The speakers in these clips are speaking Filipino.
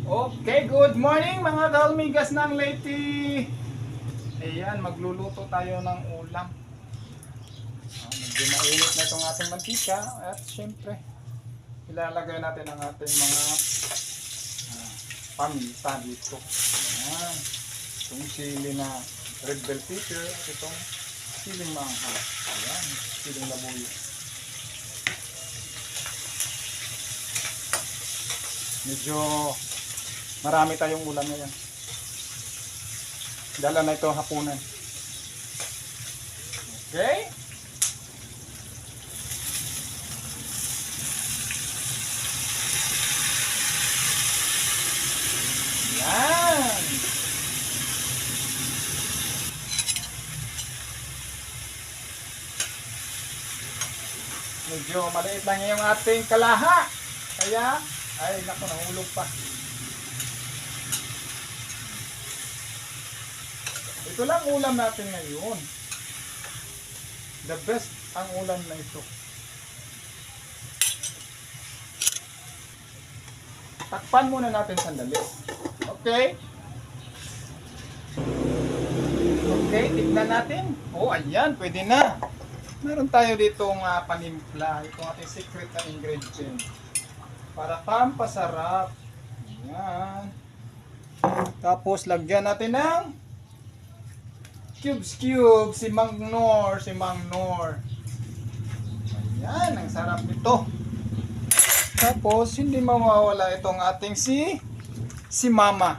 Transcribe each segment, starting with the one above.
Okay, good morning mga kalmigas ng Leyte. Ayan, magluluto tayo ng ulam. Medyo mainit na itong ating mantika. At syempre, ilalagay natin ang ating mga paminta dito. Ayan, itong sili na red bell pepper at itong siling manghang. Ayan, siling labuyo. Medyo marami tayong ulam ngayon. Dala na ito hapunan. Okay? Yan! Medyo maliit lang yung ating kalaha. Kaya, ay naku, nahulog pa. Ito lang ulam natin ngayon. The best ang ulam na ito. Takpan muna natin sandali. Okay? Okay, tignan natin. Oh, ayan, pwede na. Meron tayo ditong panimpla. Ito ating secret na ingredient. Para pampasarap. Ayan. Tapos, lagyan natin ng cubes, si Mang Nor. Ayan, ang sarap nito. Tapos, hindi mawawala itong ating si Mama.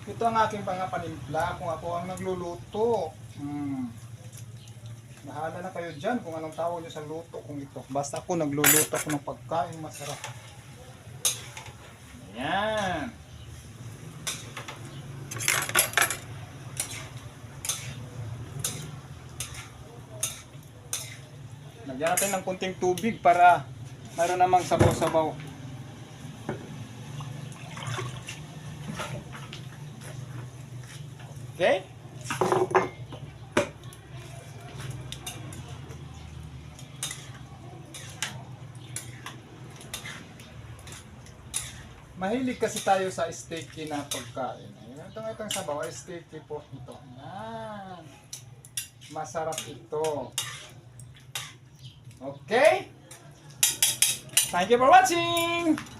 Ito ang aking panimpla kung ako ang nagluluto. Bahala na kayo dyan kung anong tawag nyo sa luto kung ito. Basta ako nagluluto ako ng pagkain masarap. Ayan. Lagyan natin ng kunting tubig para mayroon namang sabaw-sabaw. Okay? Mahilig kasi tayo sa steaky na pagkain. Itong sabaw ay steaky po ito. Yan. Masarap ito. Okay? Thank you for watching!